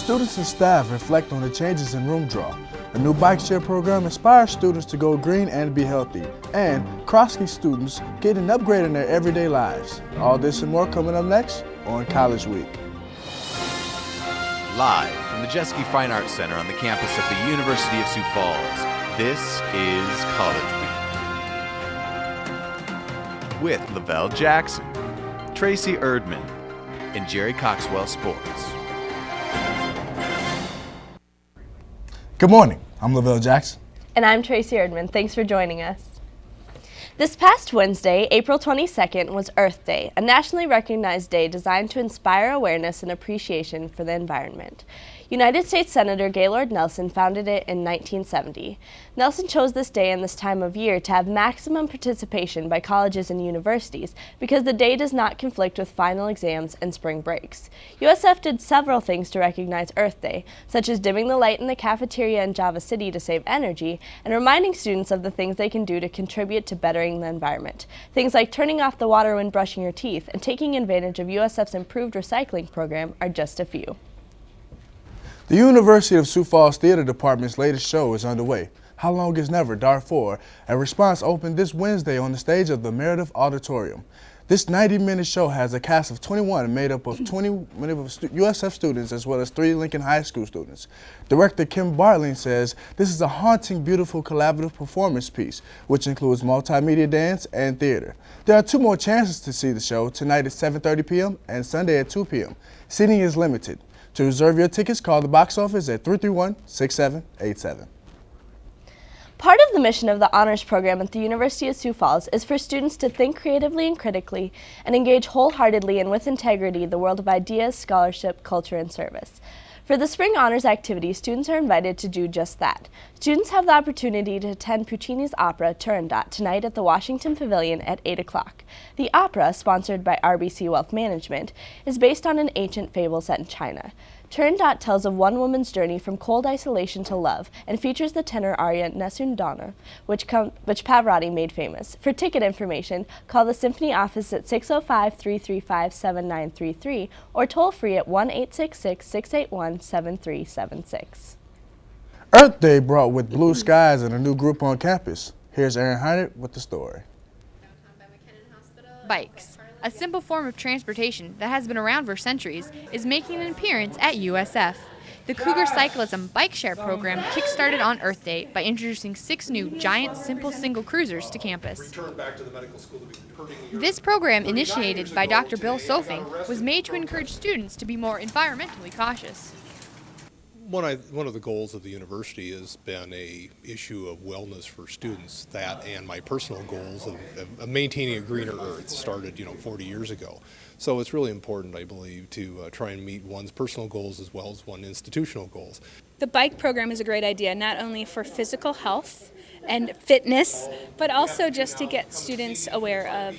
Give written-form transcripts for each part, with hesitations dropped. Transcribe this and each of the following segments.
students and staff reflect on the changes in room draw. A new bike share program inspires students to go green and be healthy. And Kroski students get an upgrade in their everyday lives. All this and more coming up next on College Week. Live from the Jeske Fine Arts Center on the campus of the University of Sioux Falls, this is College Week. With Lavelle Jackson, Tracy Erdman, and Jerry Coxwell Sports. Good morning, I'm Lavelle Jackson. And I'm Tracy Erdman. Thanks for joining us. This past Wednesday, April 22nd, was Earth Day, a nationally recognized day designed to inspire awareness and appreciation for the environment. United States Senator Gaylord Nelson founded it in 1970. Nelson chose this day and this time of year to have maximum participation by colleges and universities because the day does not conflict with final exams and spring breaks. USF did several things to recognize Earth Day, such as dimming the light in the cafeteria in Java City to save energy and reminding students of the things they can do to contribute to bettering the environment. Things like turning off the water when brushing your teeth and taking advantage of USF's improved recycling program are just a few. The University of Sioux Falls Theater Department's latest show is underway. How Long Is Never, Darfur, a response opened this Wednesday on the stage of the Meredith Auditorium. This 90-minute show has a cast of 21 made up of 20 USF students as well as 3 Lincoln High School students. Director Kim Bartling says this is a haunting, beautiful collaborative performance piece, which includes multimedia dance and theater. There are 2 more chances to see the show, tonight at 7:30 p.m. and Sunday at 2 p.m. Seating is limited. To reserve your tickets, call the box office at 331-6787. Part of the mission of the honors program at the University of Sioux Falls is for students to think creatively and critically and engage wholeheartedly and with integrity the world of ideas, scholarship, culture, and service. For the spring honors activity, students are invited to do just that. Students have the opportunity to attend Puccini's opera Turandot tonight at the Washington Pavilion at 8 o'clock. The opera, sponsored by RBC Wealth Management, is based on an ancient fable set in China. Turandot tells of one woman's journey from cold isolation to love and features the tenor aria Nessun Dorma, which Pavarotti made famous. For ticket information, call the Symphony office at 605-335-7933 or toll free at 1-866-681-7376. Earth Day brought with blue skies and a new group on campus. Here's Aaron Heinert with the story. Bikes, a simple form of transportation that has been around for centuries, is making an appearance at USF. The Cougar Cyclism Bike Share program kick-started on Earth Day by introducing 6 new giant simple single cruisers to campus. This program, initiated by Dr. Bill Sofing, was made to encourage students to be more environmentally cautious. One of the goals of the university has been a issue of wellness for students. That and my personal goals of maintaining a greener earth started 40 years ago. So it's really important, I believe, to try and meet one's personal goals as well as one's institutional goals. The bike program is a great idea, not only for physical health and fitness, but also just to get students aware of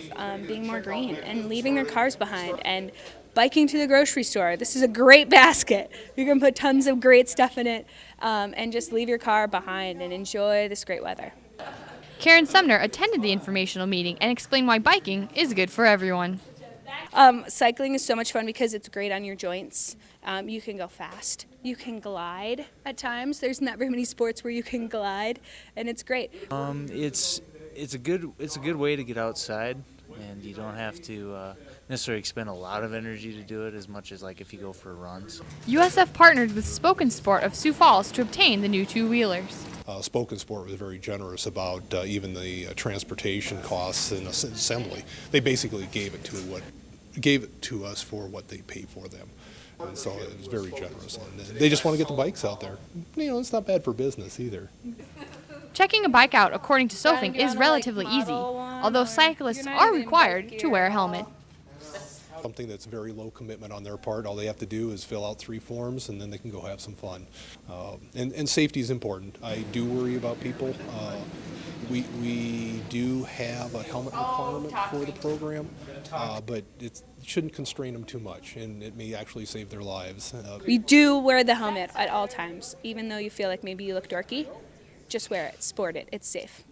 being more green and leaving their cars behind and biking to the grocery store. This is a great basket. You can put tons of great stuff in it and just leave your car behind and enjoy this great weather. Karen Sumner attended the informational meeting and explained why biking is good for everyone. Cycling is so much fun because it's great on your joints. You can go fast. You can glide at times. There's not very many sports where you can glide, and it's great. It's a good way to get outside, and you don't have to necessarily expend a lot of energy to do it as much as like if you go for runs. USF partnered with Spoken Sport of Sioux Falls to obtain the new 2-wheelers. Spoken Sport was very generous about even the transportation costs and assembly. They basically gave it to us for what they pay for them. And so it was very generous. And they just want to get the bikes out there. It's not bad for business either. Checking a bike out, according to Sofing, is relatively easy, although cyclists are required to wear a helmet. Something that's very low commitment on their part. All they have to do is fill out 3 forms and then they can go have some fun. And safety is important. I do worry about people. We do have a helmet requirement for the program, but it shouldn't constrain them too much, and it may actually save their lives. You do wear the helmet at all times, even though you feel like maybe you look dorky. Just wear it, sport it, it's safe.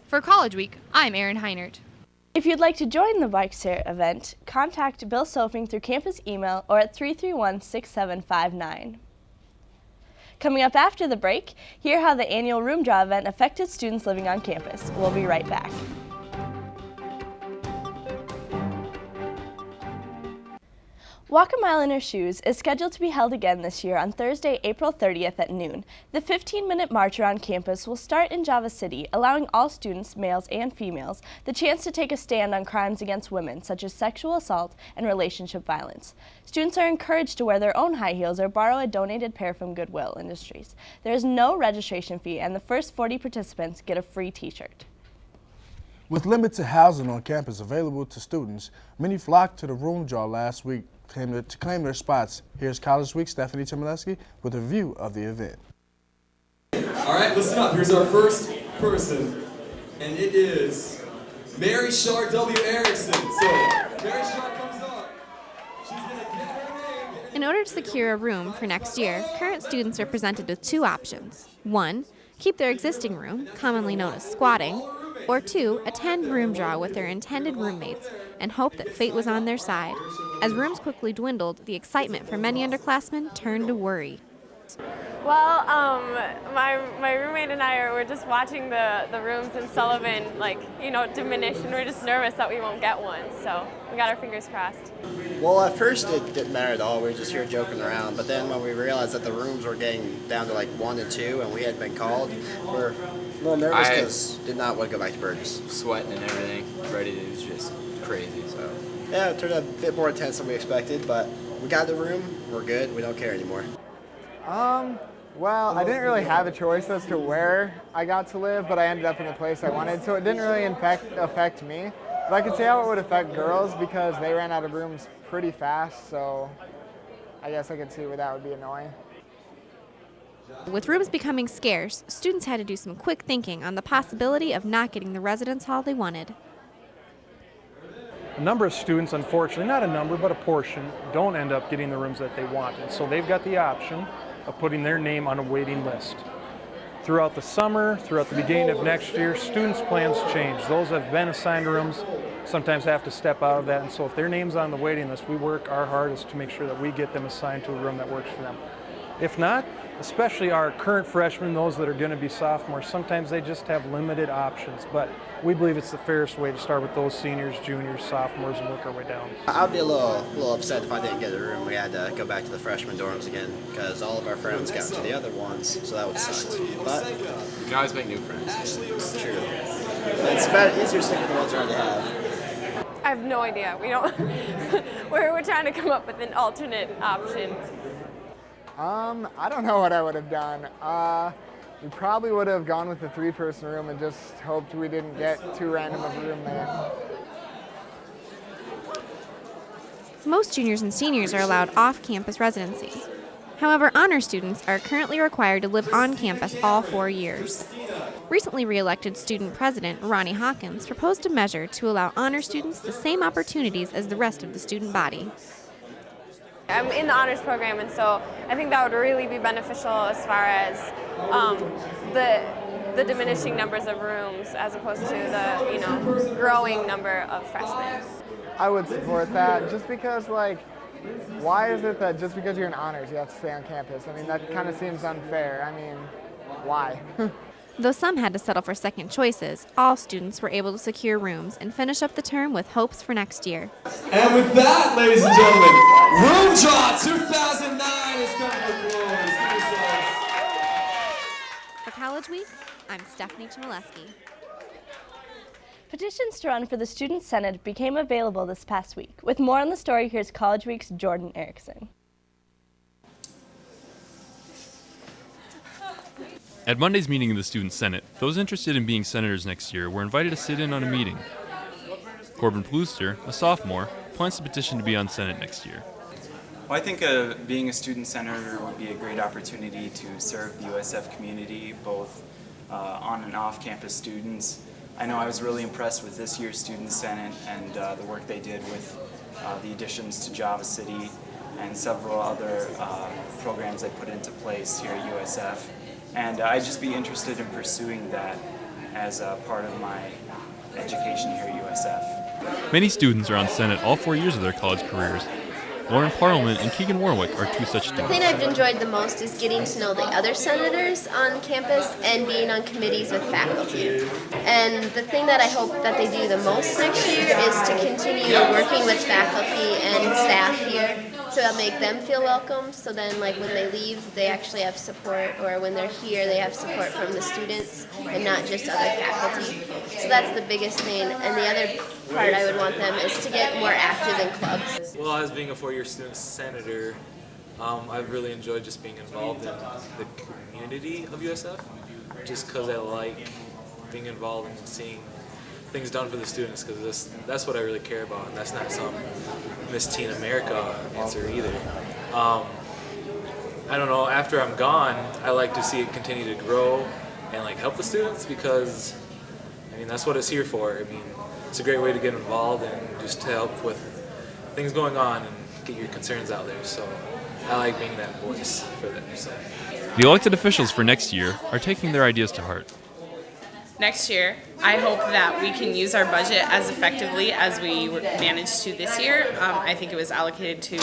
For College Week, I'm Erin Heinert. If you'd like to join the Bike Share event, contact Bill Sofing through campus email or at 331-6759. Coming up after the break, hear how the annual room draw event affected students living on campus. We'll be right back. Walk a Mile in Her Shoes is scheduled to be held again this year on Thursday, April 30th at noon. The 15-minute march around campus will start in Java City, allowing all students, males and females, the chance to take a stand on crimes against women, such as sexual assault and relationship violence. Students are encouraged to wear their own high heels or borrow a donated pair from Goodwill Industries. There is no registration fee, and the first 40 participants get a free t-shirt. With limited housing on campus available to students, many flocked to the room draw last week to claim their spots. Here's College Week's Stephanie Chmielewski with a view of the event. All right, listen up. Here's our first person, and it is Mary Shar W. Erickson. So, Mary Shar comes up. She's going to get her name. In order to secure a room for next year, current students are presented with two options. 1, keep their existing room, commonly known as squatting, or 2, attend room draw with their intended roommates and hope that fate was on their side. As rooms quickly dwindled, the excitement for many underclassmen turned to worry. Well, my roommate and I we're just watching the rooms in Sullivan, diminish, and we're just nervous that we won't get one. So we got our fingers crossed. Well, at first it didn't matter at all. We were just here joking around. But then when we realized that the rooms were getting down to like 1 and 2, and we had been called, we're a little nervous because did not want to go back to Burgess. Sweating and everything, ready. It was just crazy. So yeah, it turned out a bit more intense than we expected, but we got the room. We're good. We don't care anymore. Well, I didn't really have a choice as to where I got to live, but I ended up in the place I wanted, so it didn't really affect me. But I could see how it would affect girls because they ran out of rooms pretty fast, so I guess I could see where that would be annoying. With rooms becoming scarce, students had to do some quick thinking on the possibility of not getting the residence hall they wanted. A number of students, unfortunately, not a number, but a portion, don't end up getting the rooms that they want. And so they've got the option of putting their name on a waiting list. Throughout the summer, throughout the beginning of next year, students' plans change. Those that have been assigned rooms sometimes have to step out of that. And so if their name's on the waiting list, we work our hardest to make sure that we get them assigned to a room that works for them. If not, especially our current freshmen, those that are going to be sophomores, sometimes they just have limited options. But we believe it's the fairest way to start with those seniors, juniors, sophomores, and work our way down. I'd be a little upset if I didn't get a room. We had to go back to the freshman dorms again because all of our friends got to the other ones, so that would suck. But you can always make new friends. True. It's easier to stick with the ones you already have. I have no idea. We don't. we're trying to come up with an alternate option. I don't know what I would have done. We probably would have gone with the 3-person room and just hoped we didn't get too random of a room there. Most juniors and seniors are allowed off-campus residency. However, honor students are currently required to live on campus all 4 years. Recently re-elected student president Ronnie Hawkins proposed a measure to allow honor students the same opportunities as the rest of the student body. I'm in the honors program, and so I think that would really be beneficial as far as the diminishing numbers of rooms as opposed to the growing number of freshmen. I would support that just because, why is it that just because you're in honors you have to stay on campus? I mean, that kind of seems unfair. I mean, why? Though some had to settle for second choices, all students were able to secure rooms and finish up the term with hopes for next year. And with that, ladies and gentlemen, Room Draw 2009 is coming to close. For College Week, I'm Stephanie Chmielewski. Petitions to run for the Student Senate became available this past week. With more on the story, here's College Week's Jordan Erickson. At Monday's meeting of the Student Senate, those interested in being senators next year were invited to sit in on a meeting. Corbin Plooster, a sophomore, plans to petition to be on Senate next year. Well, I think being a student senator would be a great opportunity to serve the USF community, both on and off campus students. I know I was really impressed with this year's Student Senate and the work they did with the additions to Java City and several other programs they put into place here at USF. And I'd just be interested in pursuing that as a part of my education here at USF. Many students are on Senate all 4 years of their college careers. Lauren Parliament and Keegan Warwick are two such The students. thing I've enjoyed the most is getting to know the other senators on campus and being on committees with faculty. And the thing that I hope that they do the most next year is to continue working with faculty and staff here to make them feel welcome, so then like when they leave they actually have support, or when they're here they have support from the students and not just other faculty. So that's the biggest thing, and the other part I would want them is to get more active in clubs. Well, as being a four-year student senator, I've really enjoyed just being involved in the community of USF, just because I like being involved and seeing things done for the students, because that's what I really care about, and that's not some Miss Teen America answer either. I don't know, after I'm gone, I like to see it continue to grow and like help the students, because I mean that's what it's here for. I mean, it's a great way to get involved and just to help with things going on and get your concerns out there. So I like being that voice for them. So. The elected officials for next year are taking their ideas to heart. Next year, I hope that we can use our budget as effectively as we managed to this year. I think it was allocated to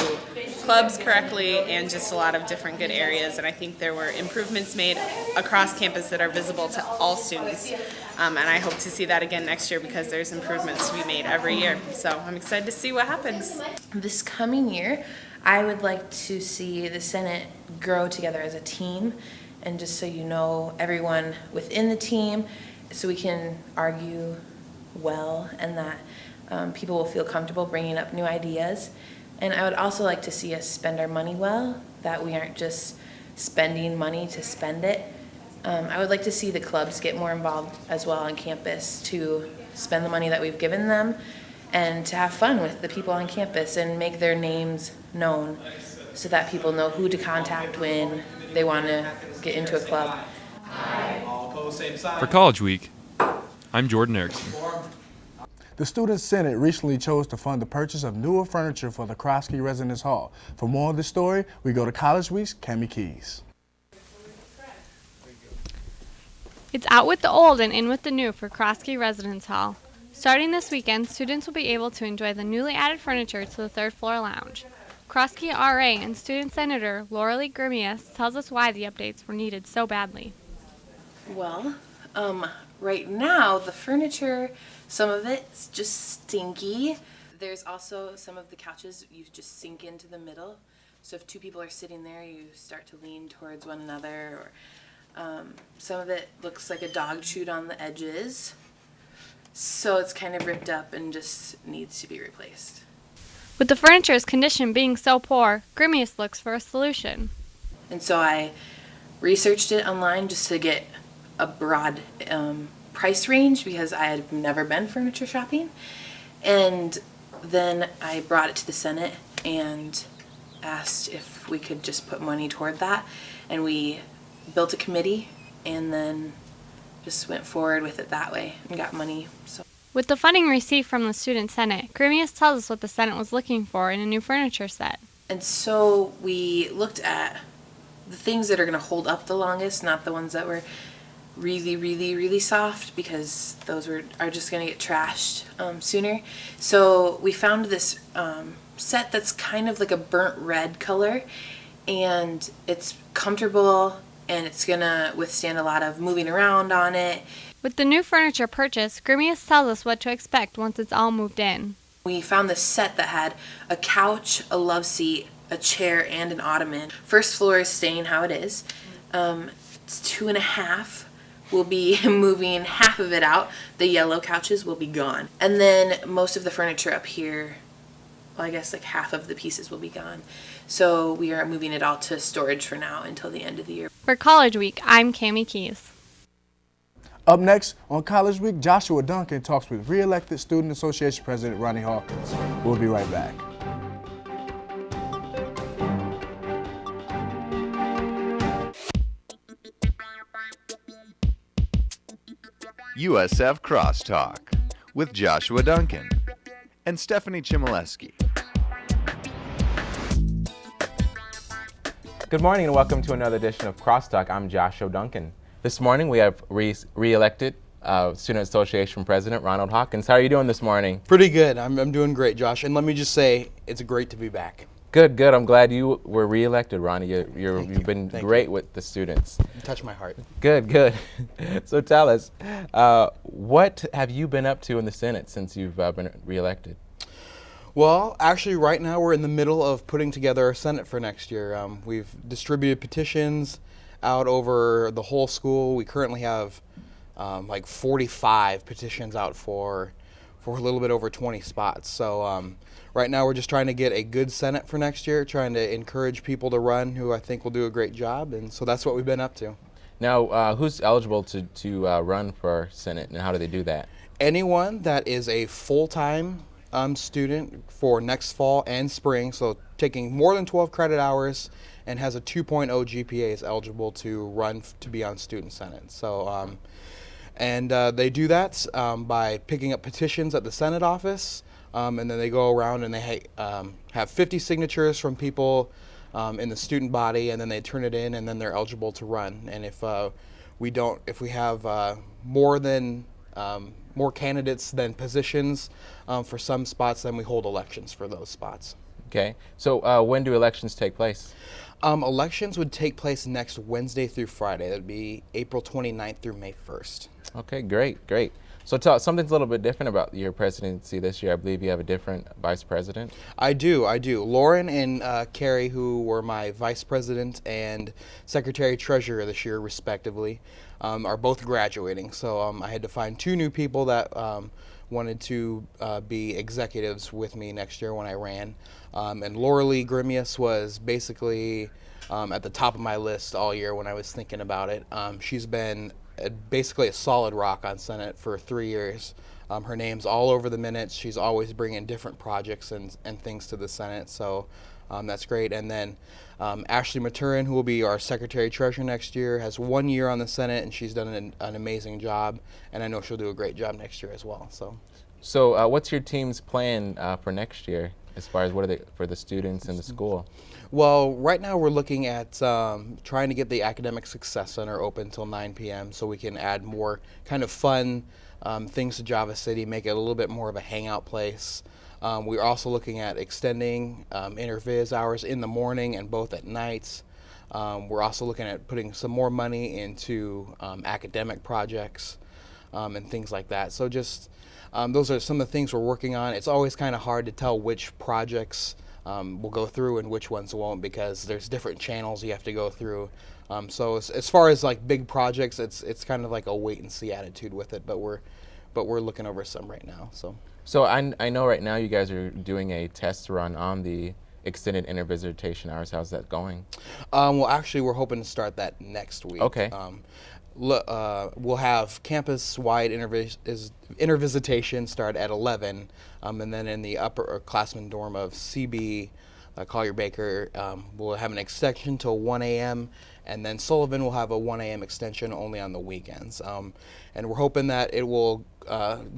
clubs correctly and just a lot of different good areas, and I think there were improvements made across campus that are visible to all students. And I hope to see that again next year, because there's improvements to be made every year. So I'm excited to see what happens. This coming year, I would like to see the Senate grow together as a team, and just so you know, everyone within the team, so we can argue well, and that people will feel comfortable bringing up new ideas. And I would also like to see us spend our money well, that we aren't just spending money to spend it. I would like to see the clubs get more involved as well on campus, to spend the money that we've given them and to have fun with the people on campus and make their names known, so that people know who to contact when they want to get into a club. For College Week, I'm Jordan Erickson. The Student Senate recently chose to fund the purchase of newer furniture for the Krosky Residence Hall. For more on this story, we go to College Week's Cami Keys. It's out with the old and in with the new for Krosky Residence Hall. Starting this weekend, students will be able to enjoy the newly added furniture to the third floor lounge. Krosky RA and Student Senator Lauralee Grimius tells us why the updates were needed so badly. Well, right now the furniture, some of it's just stinky. There's also some of the couches you just sink into the middle. So if two people are sitting there, you start to lean towards one another. Or some of it looks like a dog chewed on the edges. So it's kind of ripped up and just needs to be replaced. With the furniture's condition being so poor, Grimius looks for a solution. And so I researched it online just to get a broad price range, because I had never been furniture shopping. And then I brought it to the Senate and asked if we could just put money toward that. And we built a committee and then just went forward with it that way and got money. So. With the funding received from the Student Senate, Grimius tells us what the Senate was looking for in a new furniture set. And so we looked at the things that are going to hold up the longest, not the ones that were really, really, really soft, because those are just going to get trashed sooner. So we found this set that's kind of like a burnt red color, and it's comfortable, and it's going to withstand a lot of moving around on it. With the new furniture purchase, Grimius tells us what to expect once it's all moved in. We found this set that had a couch, a love seat, a chair, and an ottoman. First floor is staying how it is. It's 2.5. We'll be moving half of it out. The yellow couches will be gone. And then most of the furniture up here, well, I guess like half of the pieces will be gone. So we are moving it all to storage for now until the end of the year. For College Week, I'm Cami Keys. Up next on College Week, Joshua Duncan talks with re-elected Student Association President Ronnie Hawkins. We'll be right back. USF Crosstalk with Joshua Duncan and Stephanie Chmielewski. Good morning and welcome to another edition of Crosstalk. I'm Joshua Duncan. This morning we have re-elected Student Association President Ronald Hawkins. How are you doing this morning? Pretty good. I'm doing great, Josh. And let me just say, it's great to be back. Good, good. I'm glad you were reelected, Ronnie. You've been great with the students. You touched my heart. Good, good. So tell us, what have you been up to in the Senate since you've been reelected? Well, actually, right now we're in the middle of putting together our Senate for next year. We've distributed petitions out over the whole school. We currently have like 45 petitions out for a little bit over 20 spots. So right now we're just trying to get a good Senate for next year, trying to encourage people to run who I think will do a great job, and so that's what we've been up to. Now, who's eligible to run for Senate, and how do they do that? Anyone that is a full-time student for next fall and spring, so taking more than 12 credit hours and has a 2.0 GPA is eligible to run to be on Student Senate. So, they do that by picking up petitions at the Senate office, and then they go around and they have 50 signatures from people in the student body, and then they turn it in, and then they're eligible to run. And if we have more candidates than positions for some spots, then we hold elections for those spots. Okay. So when do elections take place? Elections would take place next Wednesday through Friday. That would be April 29th through May 1st. Okay, great, great. So tell us, something's a little bit different about your presidency this year. I believe you have a different vice president. I do. Lauren and Carrie, who were my vice president and secretary treasurer this year, respectively, are both graduating. So I had to find two new people that wanted to be executives with me next year when I ran. And Laura Lee Grimius was basically at the top of my list all year when I was thinking about it. She's been basically a solid rock on Senate for 3 years. Her name's all over the minutes. She's always bringing different projects and things to the Senate, so that's great. And then Ashley Maturin, who will be our Secretary Treasurer next year, has 1 year on the Senate, and she's done an amazing job, and I know she'll do a great job next year as well. So what's your team's plan for next year, as far as what are they for the students and the school? Well, right now we're looking at trying to get the Academic Success Center open until 9 p.m. so we can add more kind of fun things to Java City, make it a little bit more of a hangout place. We're also looking at extending interviz hours in the morning and both at nights. We're also looking at putting some more money into academic projects and things like that. So just those are some of the things we're working on. It's always kind of hard to tell which projects we'll go through and which ones won't, because there's different channels you have to go through. So as far as like big projects, it's kind of like a wait and see attitude with it, but we're looking over some right now. So I know right now you guys are doing a test run on the extended intervisitation hours. How's that going? Well, actually, we're hoping to start that next week. Okay. We'll have campus-wide intervisitation start at 11, and then in the upperclassmen dorm of CB, Collier Baker, we'll have an extension till 1 a.m., and then Sullivan will have a 1 a.m. extension only on the weekends. And we're hoping that it will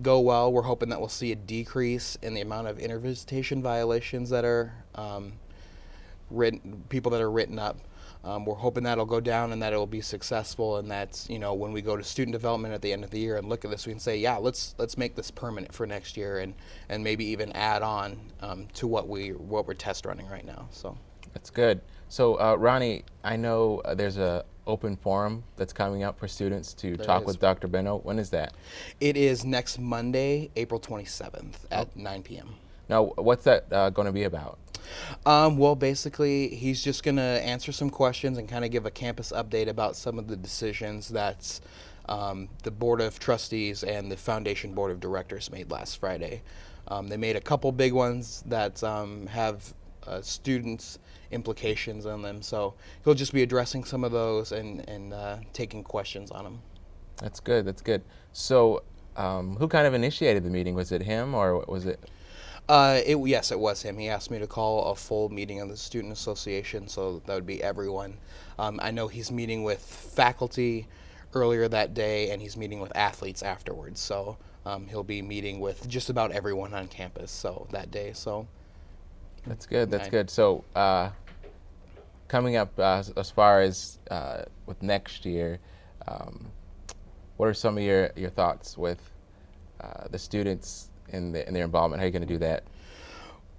go well. We're hoping that we'll see a decrease in the amount of intervisitation violations that are people that are written up. We're hoping that'll go down and that it'll be successful, and that's, when we go to student development at the end of the year and look at this, we can say, yeah, let's make this permanent for next year, and maybe even add on to what we're test running right now. So that's good. So Ronnie, I know there's a open forum that's coming up for students to talk with Dr. Benno. When is that? It is next Monday, April 27th at 9 p.m. Now, what's that going to be about? Well, basically, he's just going to answer some questions and kind of give a campus update about some of the decisions that the Board of Trustees and the Foundation Board of Directors made last Friday. They made a couple big ones that have students' implications on them, so he'll just be addressing some of those and taking questions on them. That's good, that's good. So who kind of initiated the meeting? Was it him, or was it? Yes, it was him. He asked me to call a full meeting of the Student Association, so that would be everyone. I know he's meeting with faculty earlier that day, and he's meeting with athletes afterwards, so he'll be meeting with just about everyone on campus that day. So that's good, that's good. So coming up as far as with next year, what are some of your thoughts with the students in their involvement? How are you going to do that?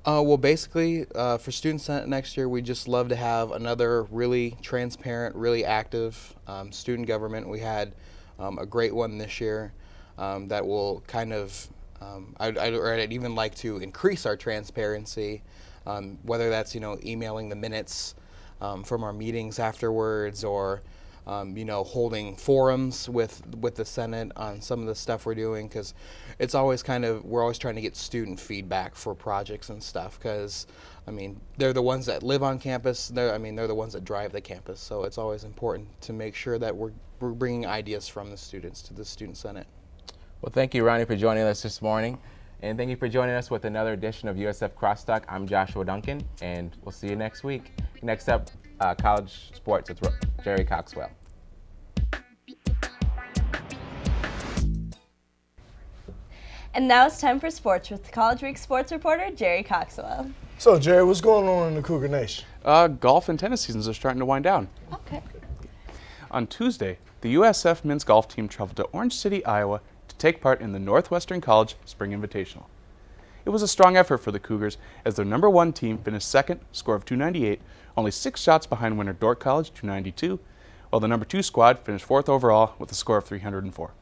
Well, basically, for Student Senate next year, we just love to have another really transparent, really active student government. We had a great one this year that will kind of, I'd even like to increase our transparency, whether that's, emailing the minutes from our meetings afterwards, or holding forums with the Senate on some of the stuff we're doing, because it's always we're always trying to get student feedback for projects and stuff, because they're the ones that live on campus. They're the ones that drive the campus. So it's always important to make sure that we're bringing ideas from the students to the Student Senate. Well, thank you, Ronnie, for joining us this morning. And thank you for joining us with another edition of USF Crosstalk. I'm Joshua Duncan, and we'll see you next week. Next up, college sports with Jerry Coxwell. And now it's time for sports with College Week sports reporter Jerry Coxwell. So, Jerry, what's going on in the Cougar Nation? Golf and tennis seasons are starting to wind down. Okay. On Tuesday, the USF men's golf team traveled to Orange City, Iowa to take part in the Northwestern College Spring Invitational. It was a strong effort for the Cougars as their number one team finished second, score of 298, only 6 shots behind winner Dordt College, 292, while the number 2 squad finished fourth overall with a score of 304.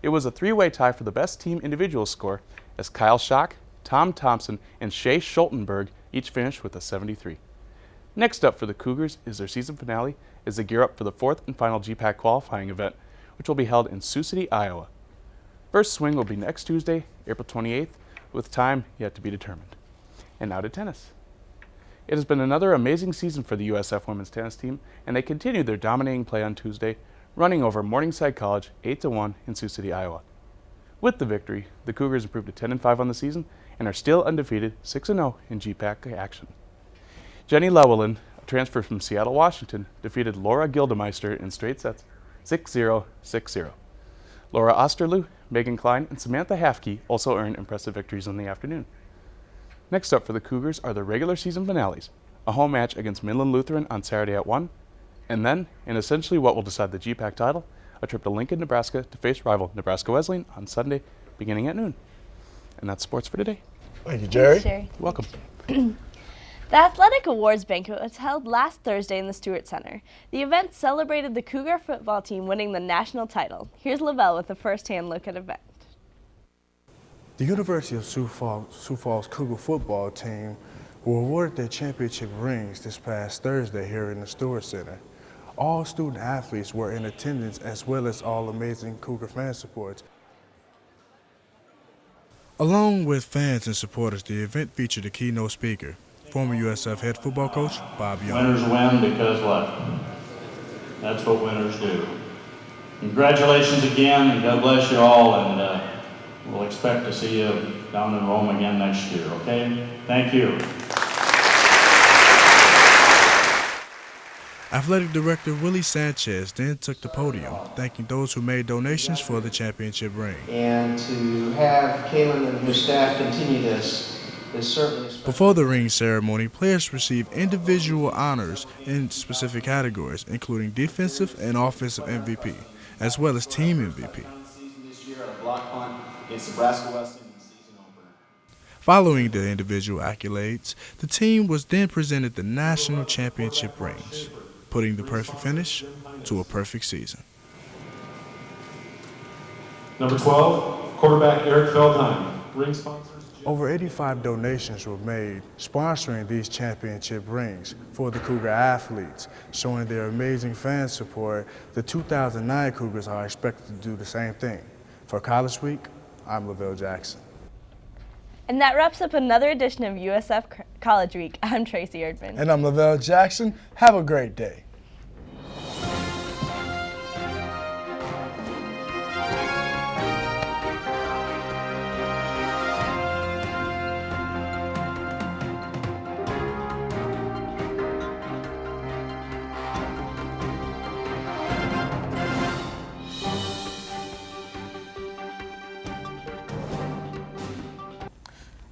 It was a 3-way tie for the best team individual score as Kyle Schock, Tom Thompson, and Shea Schultenberg each finished with a 73. Next up for the Cougars is their season finale as they gear up for the 4th and final GPAC qualifying event, which will be held in Sioux City, Iowa. First swing will be next Tuesday, April 28th, with time yet to be determined. And now to tennis. It has been another amazing season for the USF women's tennis team, and they continued their dominating play on Tuesday, running over Morningside College 8-1 in Sioux City, Iowa. With the victory, the Cougars improved to 10-5 on the season and are still undefeated 6-0 in GPAC action. Jenny Llewellyn, a transfer from Seattle, Washington, defeated Laura Gildemeister in straight sets 6-0, 6-0. Laura Osterloo, Megan Klein, and Samantha Hafke also earned impressive victories in the afternoon. Next up for the Cougars are the regular season finales, a home match against Midland Lutheran on Saturday at 1, and then, in essentially what will decide the GPAC title, a trip to Lincoln, Nebraska to face rival Nebraska Wesleyan on Sunday beginning at noon. And that's sports for today. Thank you, Jerry. Thanks, Jerry. You're welcome. The Athletic Awards Banquet was held last Thursday in the Stewart Center. The event celebrated the Cougar football team winning the national title. Here's Lavelle with a first-hand look at the event. The University of Sioux Falls Cougar football team were awarded their championship rings this past Thursday here in the Stewart Center. All student athletes were in attendance, as well as all amazing Cougar fan supports. Along with fans and supporters, the event featured a keynote speaker, former USF head football coach Bob Young. Winners win because what? That's what winners do. Congratulations again, and God bless you all, and we'll expect to see you down in Rome again next year, okay? Thank you. Athletic Director Willie Sanchez then took the podium, thanking those who made donations for the championship ring. And to have Kalen and his staff continue this is certainly special. Before the ring ceremony, players received individual honors in specific categories, including defensive and offensive MVP, as well as team MVP. Following the individual accolades, the team was then presented the national championship rings, putting the perfect finish to a perfect season. Number 12, quarterback Eric Feldheim. Ring sponsors. Over 85 donations were made sponsoring these championship rings for the Cougar athletes, showing their amazing fan support. The 2009 Cougars are expected to do the same thing. For College Week, I'm Lavelle Jackson. And that wraps up another edition of USF College Week. I'm Tracy Erdman. And I'm Lavelle Jackson. Have a great day.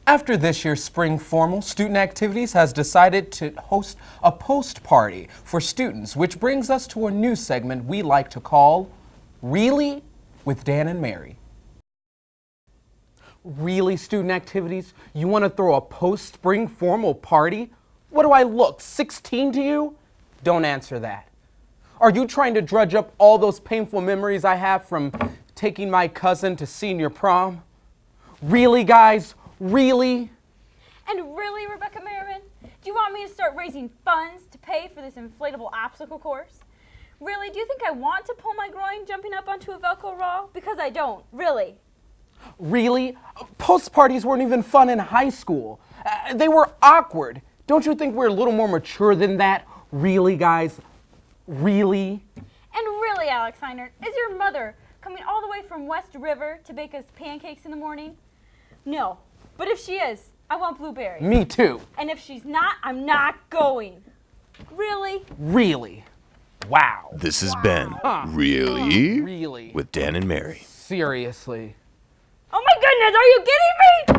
After this year's spring formal, Student Activities has decided to host a post party for students, which brings us to a new segment we like to call Really with Dan and Mary. Really, student activities? You want to throw a post-spring formal party? What do I look, 16 to you? Don't answer that. Are you trying to drudge up all those painful memories I have from taking my cousin to senior prom? Really, guys? Really? And really, Rebecca Merriman? Do you want me to start raising funds to pay for this inflatable obstacle course? Really, do you think I want to pull my groin jumping up onto a Velcro wall? Because I don't, really. Really? Post parties weren't even fun in high school. They were awkward. Don't you think we're a little more mature than that? Really, guys? Really? And really, Alex Heinert, is your mother coming all the way from West River to bake us pancakes in the morning? No. But if she is, I want blueberries. Me too. And if she's not, I'm not going. Really? Really? Wow. This has been Really? Really? With Dan and Mary. Seriously. Oh my goodness, are you kidding me?